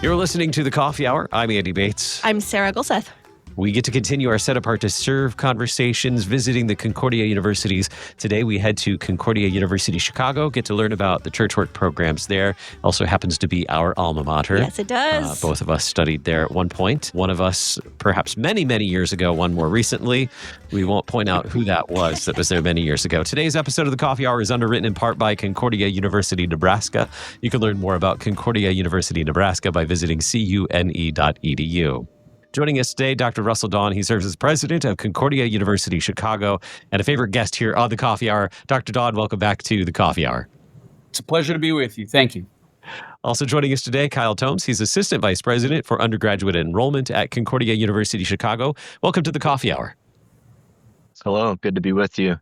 You're listening to The Coffee Hour. I'm Andy Bates. I'm Sarah Gulseth. We get to continue our Set Apart to Serve conversations visiting the Concordia universities. Today we head to Concordia University Chicago, get to learn about the church work programs there. Also happens to be our alma mater. Yes, it does. Both of us studied there at one point. One of us perhaps many, many years ago, one more recently. We won't point out who that was there many years ago. Today's episode of The Coffee Hour is underwritten in part by Concordia University, Nebraska. You can learn more about Concordia University, Nebraska by visiting cune.edu. Joining us today, Dr. Russell Dawn. He serves as president of Concordia University Chicago and a favorite guest here on The Coffee Hour. Dr. Dawn, welcome back to The Coffee Hour. It's a pleasure to be with you. Thank you. Also joining us today, Kyle Thoms. He's assistant vice president for undergraduate enrollment at Concordia University Chicago. Welcome to The Coffee Hour. Hello. Good to be with you.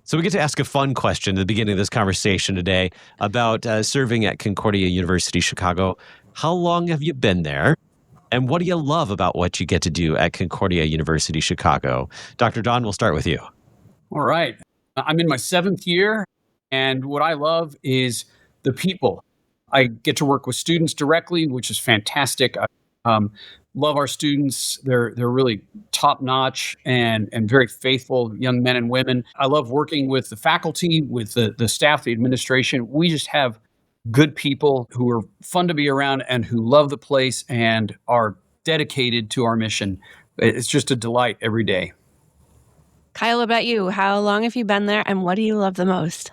So we get to ask a fun question at the beginning of this conversation today about serving at Concordia University Chicago. How long have you been there? And what do you love about what you get to do at Concordia University Chicago? Dr. Dawn, we'll start with you. All right. I'm in my 7th year, and what I love is the people. I get to work with students directly, which is fantastic. I love our students. They're really top-notch and very faithful young men and women. I love working with the faculty, with the staff, the administration. We just have good people who are fun to be around and who love the place and are dedicated to our mission. It's just a delight every day. Kyle, what about you? How long have you been there and what do you love the most?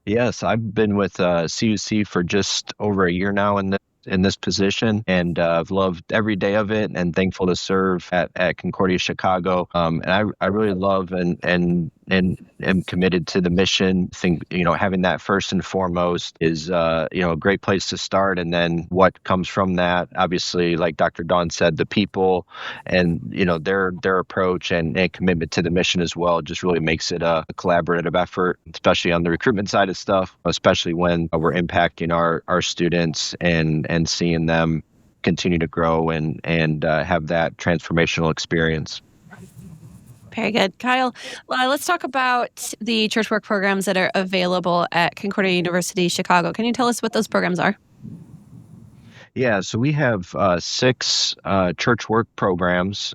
Yes, I've been with CUC for just over a year now in this position, and I've loved every day of it and thankful to serve at Concordia Chicago. And I really love and am committed to the mission. I think, having that first and foremost is, a great place to start. And then what comes from that, obviously, like Dr. Dawn said, the people and, their approach and commitment to the mission as well just really makes it a collaborative effort, especially on the recruitment side of stuff, especially when we're impacting our students and seeing them continue to grow and have that transformational experience. Very good. Kyle, let's talk about the church work programs that are available at Concordia University Chicago. Can you tell us what those programs are? Yeah, so we have 6 church work programs.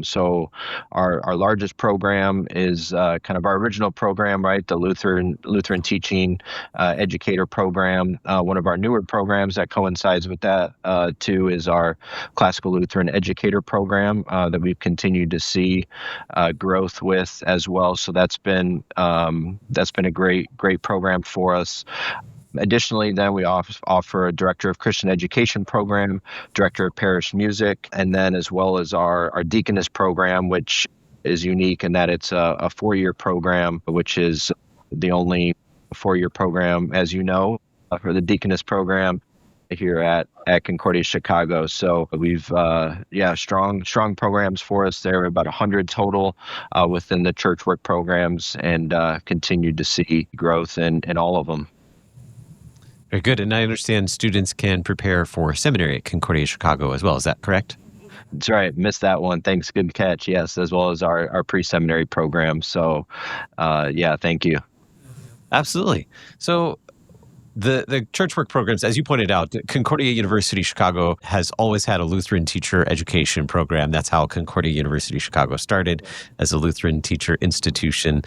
So our largest program is kind of our original program, right? The Lutheran Teaching Educator Program. One of our newer programs that coincides with that too is our Classical Lutheran Educator Program that we've continued to see growth with as well. So that's been a great program for us. Additionally, then we offer a Director of Christian Education program, Director of Parish Music, and then as well as our Deaconess program, which is unique in that it's a 4-year program, which is the only 4-year program, as you know, for the Deaconess program here at Concordia Chicago. So we've, strong programs for us there, about 100 total within the church work programs, and continued to see growth in all of them. Very good. And I understand students can prepare for seminary at Concordia Chicago as well. Is that correct? That's right. Missed that one. Thanks. Good catch. Yes, as well as our pre-seminary program. So, thank you. Absolutely. So the church work programs, as you pointed out, Concordia University Chicago has always had a Lutheran teacher education program. That's how Concordia University Chicago started, as a Lutheran teacher institution,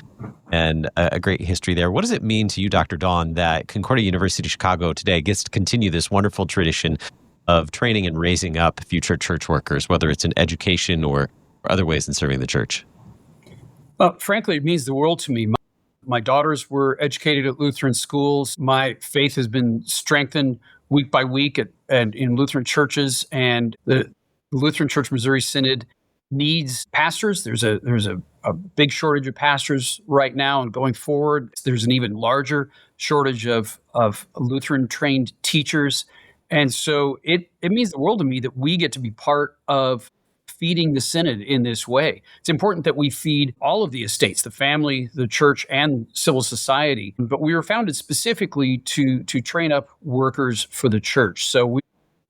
and a great history there. What does it mean to you, Dr. Dawn, that Concordia University Chicago today gets to continue this wonderful tradition of training and raising up future church workers, whether it's in education or other ways in serving the church? Well, frankly, it means the world to me. My daughters were educated at Lutheran schools. My faith has been strengthened week by week and in Lutheran churches. And the Lutheran Church Missouri Synod needs pastors. There's a big shortage of pastors right now, and going forward, there's an even larger shortage of Lutheran-trained teachers. And so it means the world to me that we get to be part of feeding the synod in this way. It's important that we feed all of the estates, the family, the church, and civil society. But we were founded specifically to train up workers for the church. So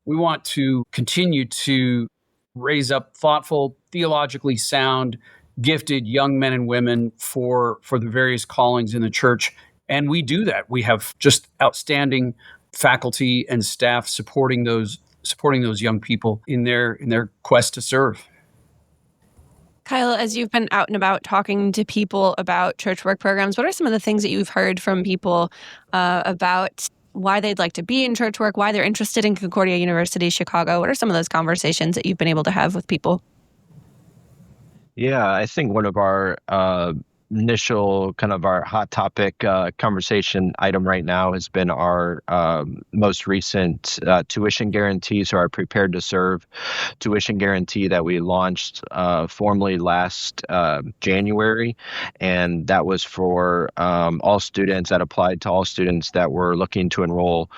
we want to continue to raise up thoughtful, theologically sound, gifted young men and women for the various callings in the church. And we do that. We have just outstanding faculty and staff supporting those young people in their quest to serve. Kyle, as you've been out and about talking to people about church work programs, what are some of the things that you've heard from people about why they'd like to be in church work, why they're interested in Concordia University Chicago? What are some of those conversations that you've been able to have with people? Yeah, I think one of our initial kind of our hot topic conversation item right now has been our most recent tuition guarantee, so our Prepared to Serve tuition guarantee that we launched formally last January, and that was for all students, that applied to all students that were looking to enroll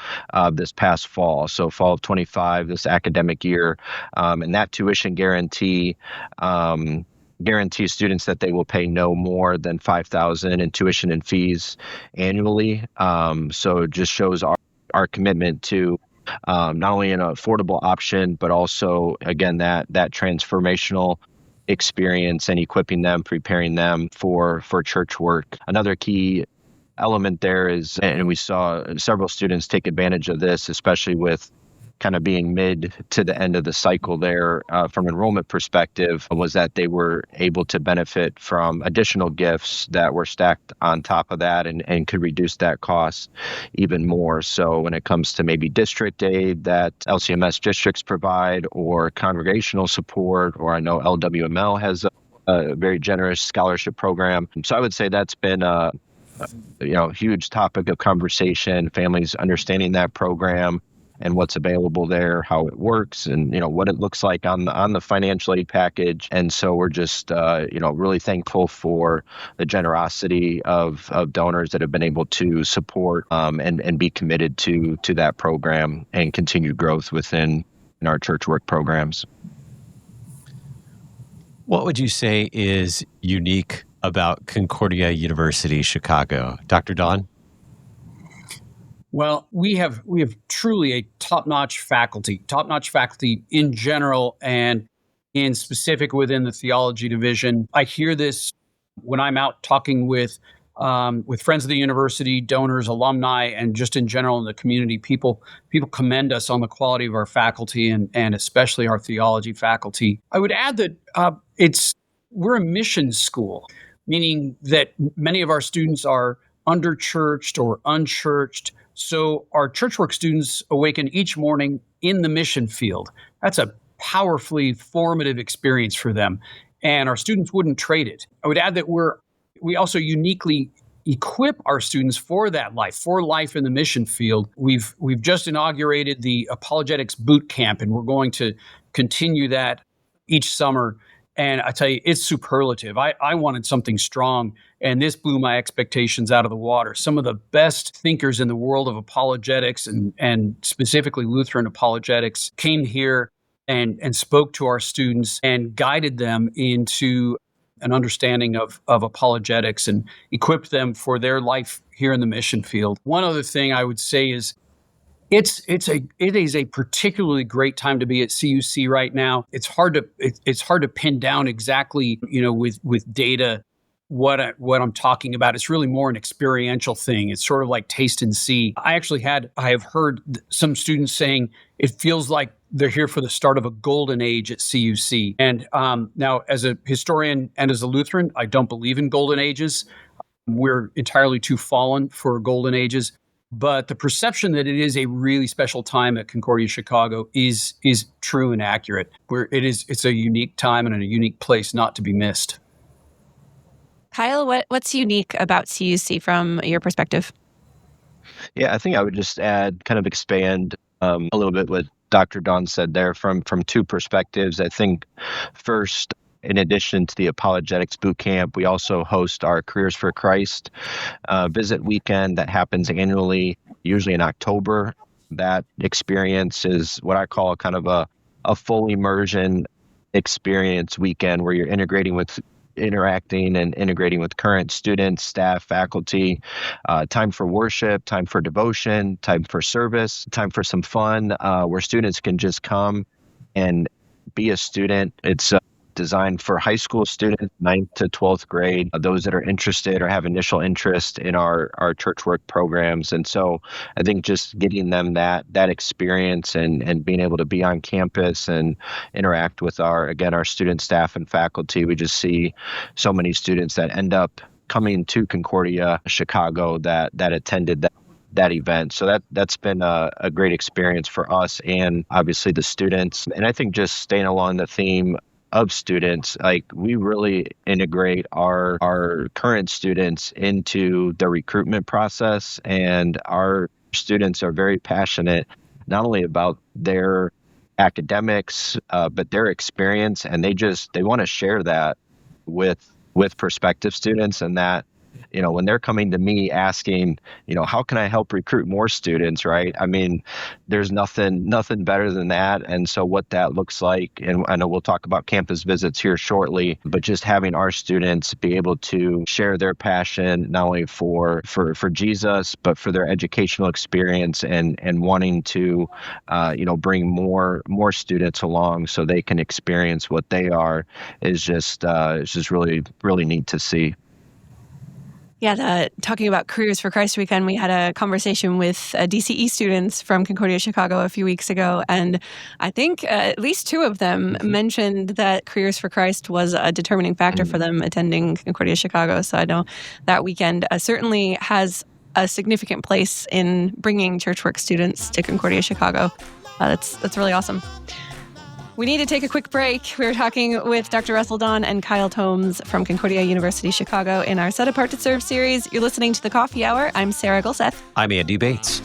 this past fall, so fall of 25, this academic year, and that tuition guarantees students that they will pay no more than $5,000 in tuition and fees annually. So it just shows our commitment to not only an affordable option, but also, again, that transformational experience and equipping them, preparing them for church work. Another key element there is, and we saw several students take advantage of this, especially with kind of being mid to the end of the cycle there from enrollment perspective, was that they were able to benefit from additional gifts that were stacked on top of that and could reduce that cost even more. So when it comes to maybe district aid that LCMS districts provide, or congregational support, or I know LWML has a very generous scholarship program. So I would say that's been a huge topic of conversation, families understanding that program and what's available there, how it works, and what it looks like on the financial aid package. And so we're just really thankful for the generosity of donors that have been able to support and be committed to that program and continued growth within our church work programs. What would you say is unique about Concordia University Chicago? Dr. Don? Well, we have truly a top-notch faculty in general and in specific within the theology division. I hear this when I'm out talking with friends of the university, donors, alumni, and just in general in the community. People commend us on the quality of our faculty and especially our theology faculty. I would add that we're a mission school, meaning that many of our students are underchurched or unchurched. So our church work students awaken each morning in the mission field. That's a powerfully formative experience for them, and our students wouldn't trade it. I would add that we also uniquely equip our students for that life, for life in the mission field. We've just inaugurated the apologetics boot camp, and we're going to continue that each summer. And I tell you, it's superlative. I wanted something strong, and this blew my expectations out of the water. Some of the best thinkers in the world of apologetics and specifically Lutheran apologetics came here and spoke to our students and guided them into an understanding of apologetics and equipped them for their life here in the mission field. One other thing I would say is it is a particularly great time to be at CUC right now. It's hard to pin down exactly, with data what I'm talking about. It's really more an experiential thing. It's sort of like taste and see. I have heard some students saying it feels like they're here for the start of a golden age at CUC. And now, as a historian and as a Lutheran, I don't believe in golden ages. We're entirely too fallen for golden ages. But the perception that it is a really special time at Concordia Chicago is true and accurate. It's a unique time and a unique place not to be missed. Kyle, what's unique about CUC from your perspective? Yeah, I think I would just expand a little bit what Dr. Don said there from two perspectives. I think first, in addition to the Apologetics Bootcamp, we also host our Careers for Christ visit weekend that happens annually, usually in October. That experience is what I call kind of a full immersion experience weekend where you're interacting and integrating with current students, staff, faculty, time for worship, time for devotion, time for service, time for some fun, where students can just come and be a student. It's designed for high school students, 9th to 12th grade, those that are interested or have initial interest in our church work programs. And so I think just getting them that experience and being able to be on campus and interact with our student staff and faculty, we just see so many students that end up coming to Concordia Chicago that attended that event. So that's been a great experience for us and obviously the students. And I think just staying along the theme of students, like we really integrate our current students into the recruitment process, and our students are very passionate not only about their academics, but their experience, and they want to share that with prospective students. And that, when they're coming to me asking, how can I help recruit more students, right? I mean, there's nothing better than that. And so what that looks like, and I know we'll talk about campus visits here shortly, but just having our students be able to share their passion, not only for Jesus, but for their educational experience and wanting to, bring more students along so they can experience what they are is just really, really neat to see. Yeah, talking about Careers for Christ weekend, we had a conversation with DCE students from Concordia Chicago a few weeks ago, and I think at least two of them mentioned that Careers for Christ was a determining factor for them attending Concordia Chicago. So I know that weekend certainly has a significant place in bringing church work students to Concordia Chicago. That's really awesome. We need to take a quick break. We're talking with Dr. Russell Dawn and Kyle Thoms from Concordia University Chicago in our Set Apart to Serve series. You're listening to The Coffee Hour. I'm Sarah Gulseth. I'm Andy Bates.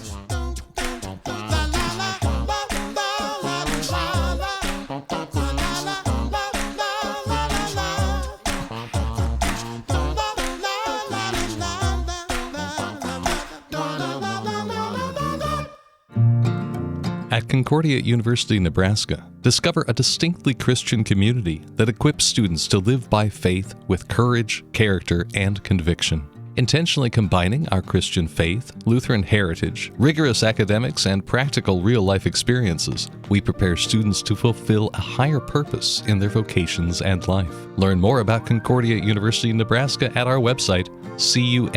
At Concordia University, Nebraska, discover a distinctly Christian community that equips students to live by faith with courage, character, and conviction. Intentionally combining our Christian faith, Lutheran heritage, rigorous academics, and practical real-life experiences, we prepare students to fulfill a higher purpose in their vocations and life. Learn more about Concordia University, Nebraska at our website, cune.edu.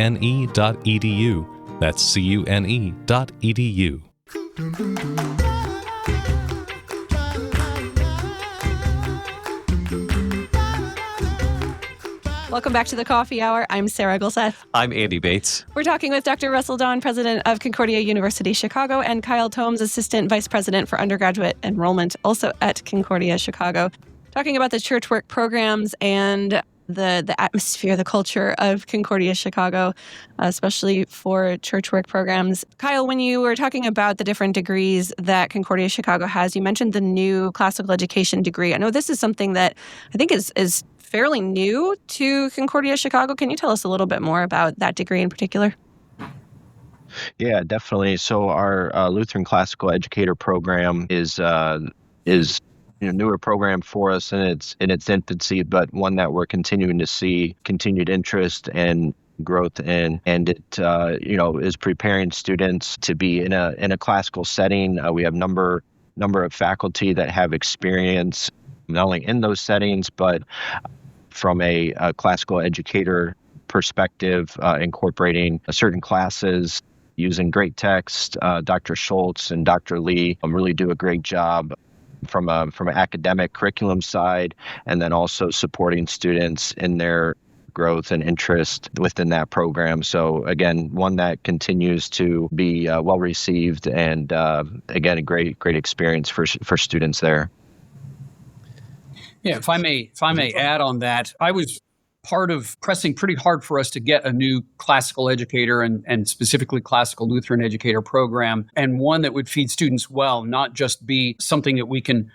That's cune.edu. Welcome back to the Coffee Hour. I'm Sarah Gulseth. I'm Andy Bates. We're talking with Dr. Russell Dawn, president of Concordia University Chicago, and Kyle Thoms, assistant vice president for undergraduate enrollment, also at Concordia Chicago, talking about the church work programs and the atmosphere, the culture of Concordia Chicago, especially for church work programs. Kyle, when you were talking about the different degrees that Concordia Chicago has, you mentioned the new classical education degree. I know this is something that I think is fairly new to Concordia Chicago. Can you tell us a little bit more about that degree in particular? Yeah, definitely. So our Lutheran Classical Educator program is newer program for us in its infancy, but one that we're continuing to see continued interest and growth in, and it is preparing students to be in a classical setting. We have number of faculty that have experience not only in those settings, but from a classical educator perspective, incorporating certain classes using great text. Dr. Schultz and Dr. Lee really do a great job from an academic curriculum side, and then also supporting students in their growth and interest within that program. So again, one that continues to be well received, and again, a great experience for students there. Yeah, if I may add on that, I was part of pressing pretty hard for us to get a new classical educator and specifically classical Lutheran educator program, and one that would feed students well, not just be something that we can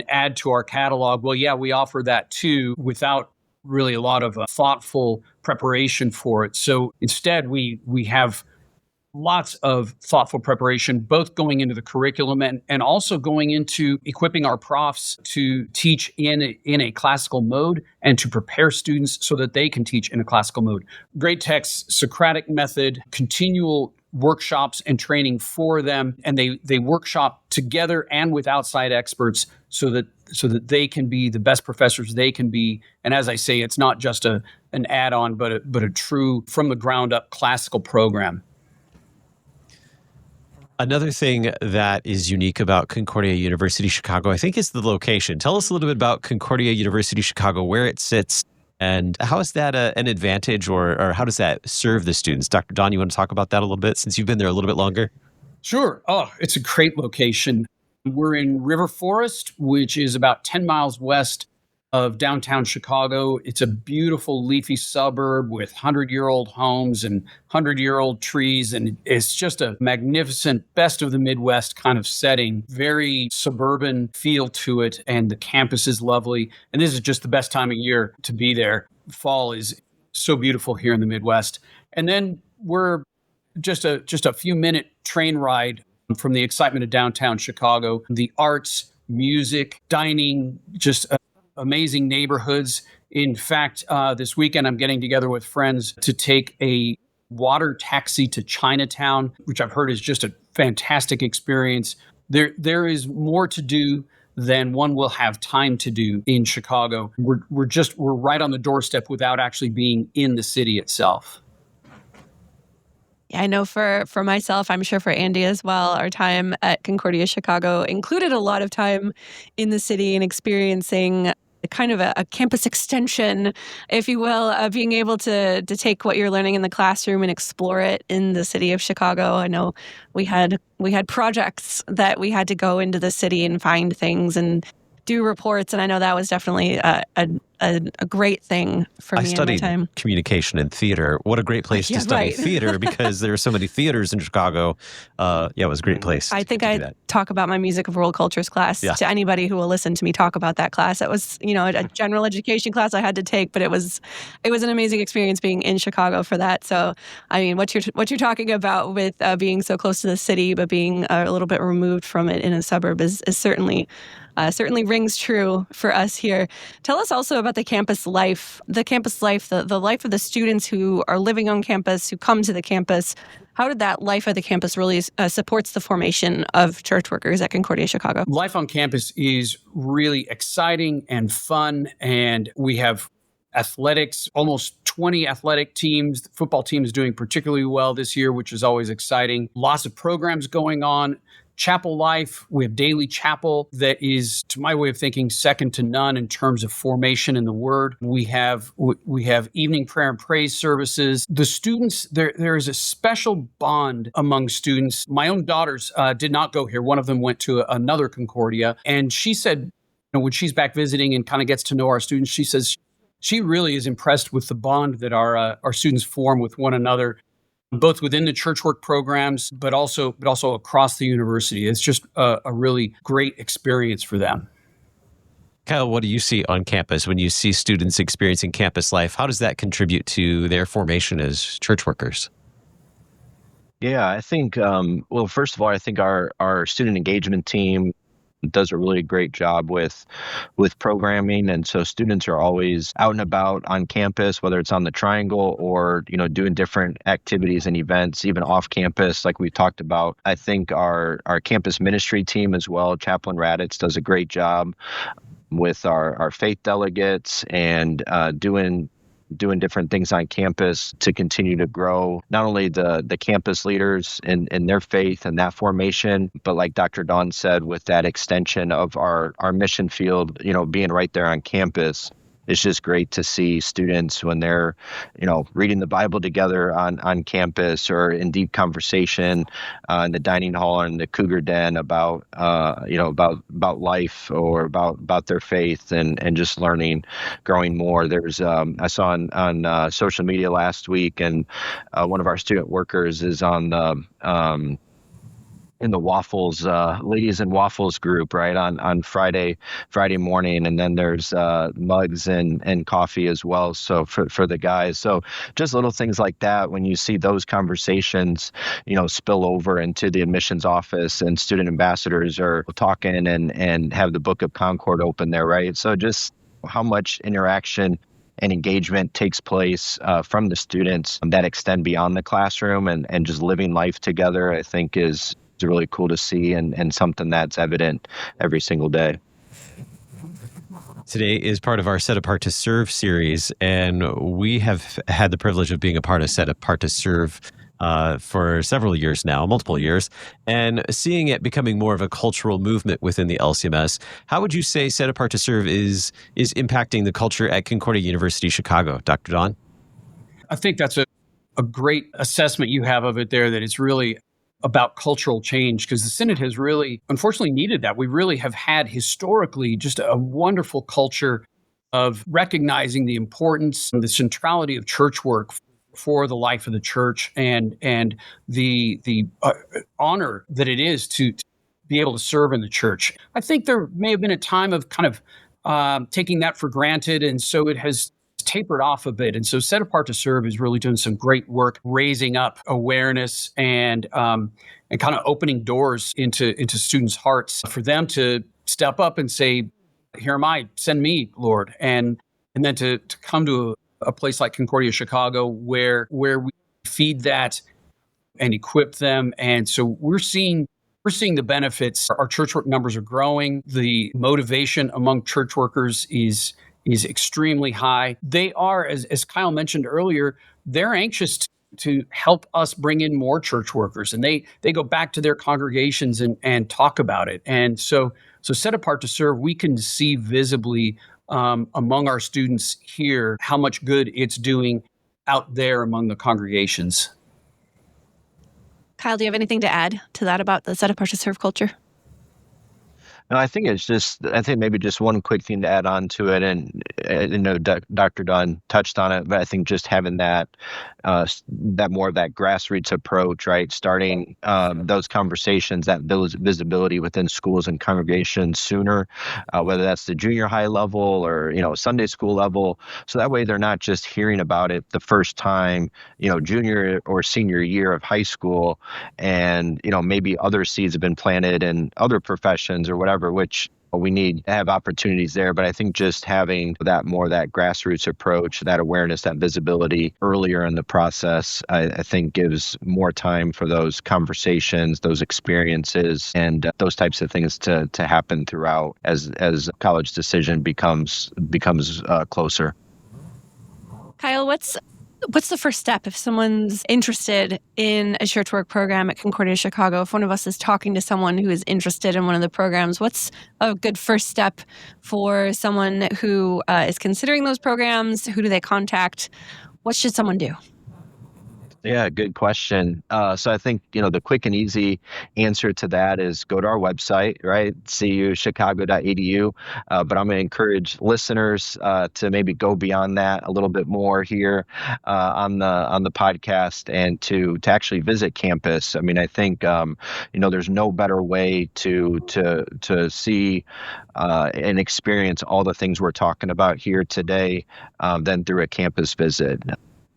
add to our catalog. Well, yeah, we offer that too, without really a lot of thoughtful preparation for it. So instead, we have lots of thoughtful preparation, both going into the curriculum and also going into equipping our profs to teach in a classical mode and to prepare students so that they can teach in a classical mode. Great text, Socratic method, continual workshops and training for them, and they workshop together and with outside experts so that so that they can be the best professors they can be. And as I say, it's not just an add-on, but a true from the ground up classical program. Another thing that is unique about Concordia University Chicago, I think, is the location. Tell us a little bit about Concordia University Chicago, where it sits, and how is that an advantage, or how does that serve the students? Dr. Don, you want to talk about that a little bit since you've been there a little bit longer? Sure. Oh, it's a great location. We're in River Forest, which is about 10 miles west of downtown Chicago. It's a beautiful leafy suburb with 100-year-old homes and 100-year-old trees. And it's just a magnificent, best of the Midwest kind of setting, very suburban feel to it. And the campus is lovely. And this is just the best time of year to be there. Fall is so beautiful here in the Midwest. And then we're just a few minute train ride from the excitement of downtown Chicago, the arts, music, dining, just amazing neighborhoods. In fact, this weekend, I'm getting together with friends to take a water taxi to Chinatown, which I've heard is just a fantastic experience. There is more to do than one will have time to do in Chicago. We're right on the doorstep without actually being in the city itself. Yeah, I know for myself, I'm sure for Andy as well, our time at Concordia Chicago included a lot of time in the city and experiencing kind of a campus extension, if you will, being able to take what you're learning in the classroom and explore it in the city of Chicago. I know we had projects that we had to go into the city and find things and do reports, and I know that was definitely a great thing for me in my time. I studied communication and theater. What a great place to study theater, because there are so many theaters in Chicago. It was a great place. I think I talk about my music of world cultures class to anybody who will listen to me talk about that class. It was, a general education class I had to take, but it was an amazing experience being in Chicago for that. So, I mean, what you're talking about with being so close to the city, but being a little bit removed from it in a suburb is certainly rings true for us here. Tell us also about the campus life, the life of the students who are living on campus, who come to the campus. How did that life of the campus really supports the formation of church workers at Concordia Chicago? Life on campus is really exciting and fun, and we have athletics, almost 20 athletic teams. The football team is doing particularly well this year, which is always exciting. Lots of programs going on. Chapel life, we have daily chapel that is, to my way of thinking, second to none in terms of formation in the Word. We have evening prayer and praise services. The students, there is a special bond among students. My own daughters did not go here. One of them went to another Concordia, and she said, when she's back visiting and kind of gets to know our students, she says she really is impressed with the bond that our students form with one another, both within the church work programs, but also across the university. It's just a really great experience for them. Kyle, what do you see on campus when you see students experiencing campus life? How does that contribute to their formation as church workers? Yeah, I think, first of all, I think our student engagement team does a really great job with programming, and so students are always out and about on campus, whether it's on the Triangle or doing different activities and events, even off campus, like we talked about. I think our campus ministry team as well, Chaplain Raditz, does a great job with our faith delegates and doing different things on campus to continue to grow not only the campus leaders in their faith and that formation, but like Dr. Don said, with that extension of our mission field, being right there on campus. It's just great to see students when they're, reading the Bible together on campus or in deep conversation in the dining hall or in the Cougar Den about life or about their faith and just learning, growing more. There's I saw on social media last week, and one of our student workers is on the in the waffles, ladies and waffles group, right, on Friday morning. And then there's mugs and coffee as well. So for the guys. So just little things like that, when you see those conversations, spill over into the admissions office and student ambassadors are talking and have the Book of Concord open there, right? So just how much interaction and engagement takes place from the students that extend beyond the classroom and just living life together, I think is really cool to see and something that's evident every single day. Today is part of our Set Apart to Serve series, and we have had the privilege of being a part of Set Apart to Serve for several years now, multiple years, and seeing it becoming more of a cultural movement within the LCMS. How would you say Set Apart to Serve is impacting the culture at Concordia University Chicago, Dr. Don? I think that's a great assessment you have of it there, that it's really about cultural change, because the Synod has really, unfortunately, needed that. We really have had historically just a wonderful culture of recognizing the importance and the centrality of church work for the life of the church, and the honor that it is to be able to serve in the church. I think there may have been a time of kind of taking that for granted, and so it has tapered off a bit. And so Set Apart to Serve is really doing some great work raising up awareness and kind of opening doors into students' hearts for them to step up and say, "Here am I, send me, Lord." And then to come to a place like Concordia Chicago where we feed that and equip them. And so we're seeing the benefits. Our church work numbers are growing. The motivation among church workers is extremely high. They are, as Kyle mentioned earlier, they're anxious to help us bring in more church workers, and they go back to their congregations and talk about it. And so Set Apart to Serve, we can see visibly among our students here how much good it's doing out there among the congregations. Kyle, do you have anything to add to that about the Set Apart to Serve culture? No, I think maybe just one quick thing to add on to it, and Dr. Dunn touched on it, but I think just having that more of that grassroots approach, right? Starting those conversations, that visibility within schools and congregations sooner, whether that's the junior high level or Sunday school level, so that way they're not just hearing about it the first time, junior or senior year of high school, and maybe other seeds have been planted in other professions or whatever, which we need to have opportunities there. But I think just having that grassroots approach, that awareness, that visibility earlier in the process, I think gives more time for those conversations, those experiences, and those types of things to happen throughout as college decision becomes closer. Kyle, what's the first step if someone's interested in a church work program at Concordia Chicago? If one of us is talking to someone who is interested in one of the programs, what's a good first step for someone who is considering those programs? Who do they contact? What should someone do? Yeah, good question. So I think, the quick and easy answer to that is go to our website, right? cuchicago.edu. But I'm going to encourage listeners to maybe go beyond that a little bit more here on the podcast, and to actually visit campus. I mean, I think, there's no better way to see and experience all the things we're talking about here today than through a campus visit.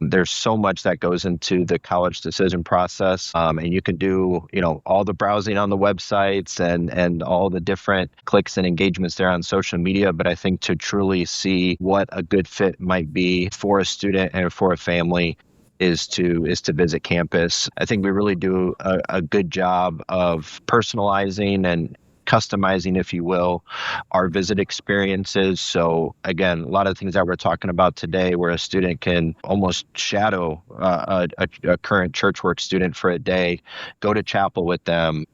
There's so much that goes into the college decision process, and you can do, all the browsing on the websites and all the different clicks and engagements there on social media. But I think to truly see what a good fit might be for a student and for a family is to visit campus. I think we really do a good job of personalizing and customizing, if you will, our visit experiences. So again, a lot of things that we're talking about today, where a student can almost shadow a current church work student for a day, go to chapel with them,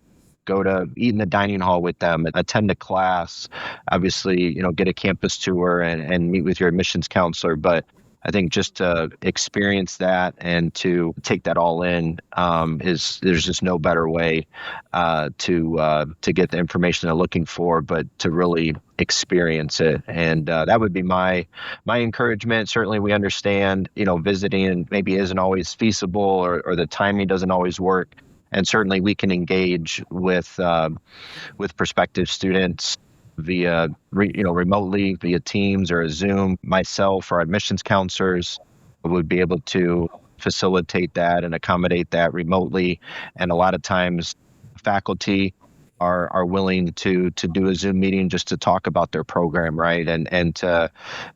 go to eat in the dining hall with them, attend a class, obviously, get a campus tour and meet with your admissions counselor. But I think just to experience that and to take that all in there's just no better way to get the information they're looking for, but to really experience it. And that would be my encouragement. Certainly, we understand, visiting maybe isn't always feasible, or the timing doesn't always work. And certainly, we can engage with prospective students via remotely via Teams or a Zoom. Myself or admissions counselors would be able to facilitate that and accommodate that remotely. And a lot of times faculty are willing to do a Zoom meeting just to talk about their program, right? And to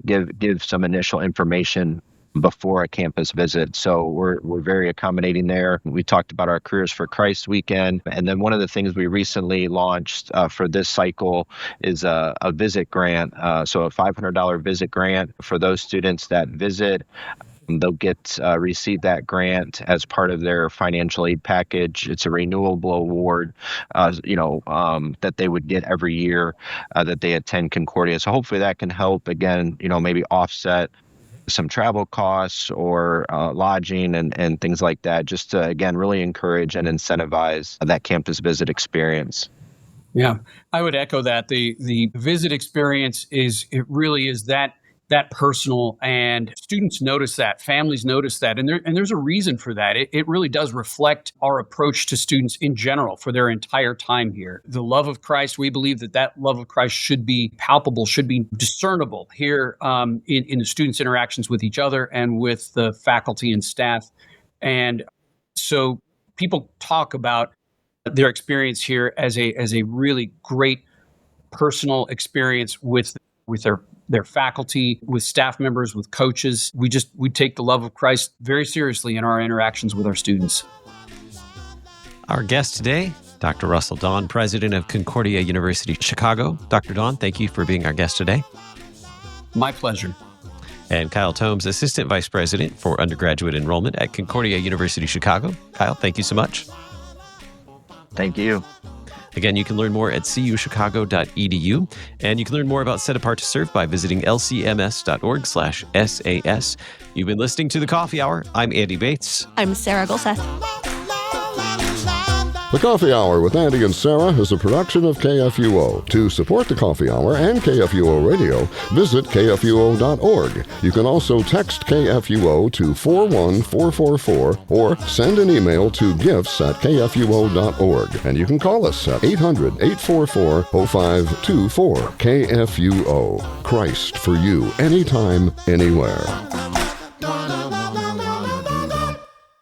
give some initial information before a campus visit. So we're very accommodating there. We talked about our Careers for Christ weekend. And then one of the things we recently launched for this cycle is a visit grant. So a $500 visit grant for those students that visit. They'll receive that grant as part of their financial aid package. It's a renewable award, that they would get every year that they attend Concordia. So hopefully that can help, again, maybe offset some travel costs or lodging and things like that, just to, again, really encourage and incentivize that campus visit experience. Yeah, I would echo that. The visit experience really is that personal, and students notice that, families notice that, and there's a reason for that. It really does reflect our approach to students in general for their entire time here. The love of Christ, we believe that love of Christ should be palpable, should be discernible here in the students' interactions with each other and with the faculty and staff. And so people talk about their experience here as a really great personal experience with their faculty, with staff members, with coaches. We take the love of Christ very seriously in our interactions with our students. Our guest today, Dr. Russell Dawn, president of Concordia University Chicago. Dr. Dawn, thank you for being our guest today. My pleasure. And Kyle Thoms, assistant vice president for undergraduate enrollment at Concordia University Chicago. Kyle, thank you so much. Thank you. Again, you can learn more at cuchicago.edu, and you can learn more about Set Apart to Serve by visiting lcms.org/SAS. You've been listening to The Coffee Hour. I'm Andy Bates. I'm Sarah Gulseth. The Coffee Hour with Andy and Sarah is a production of KFUO. To support the Coffee Hour and KFUO Radio, visit kfuo.org. You can also text KFUO to 41444 or send an email to gifts@kfuo.org. And you can call us at 800-844-0524. KFUO. Christ for you, anytime, anywhere.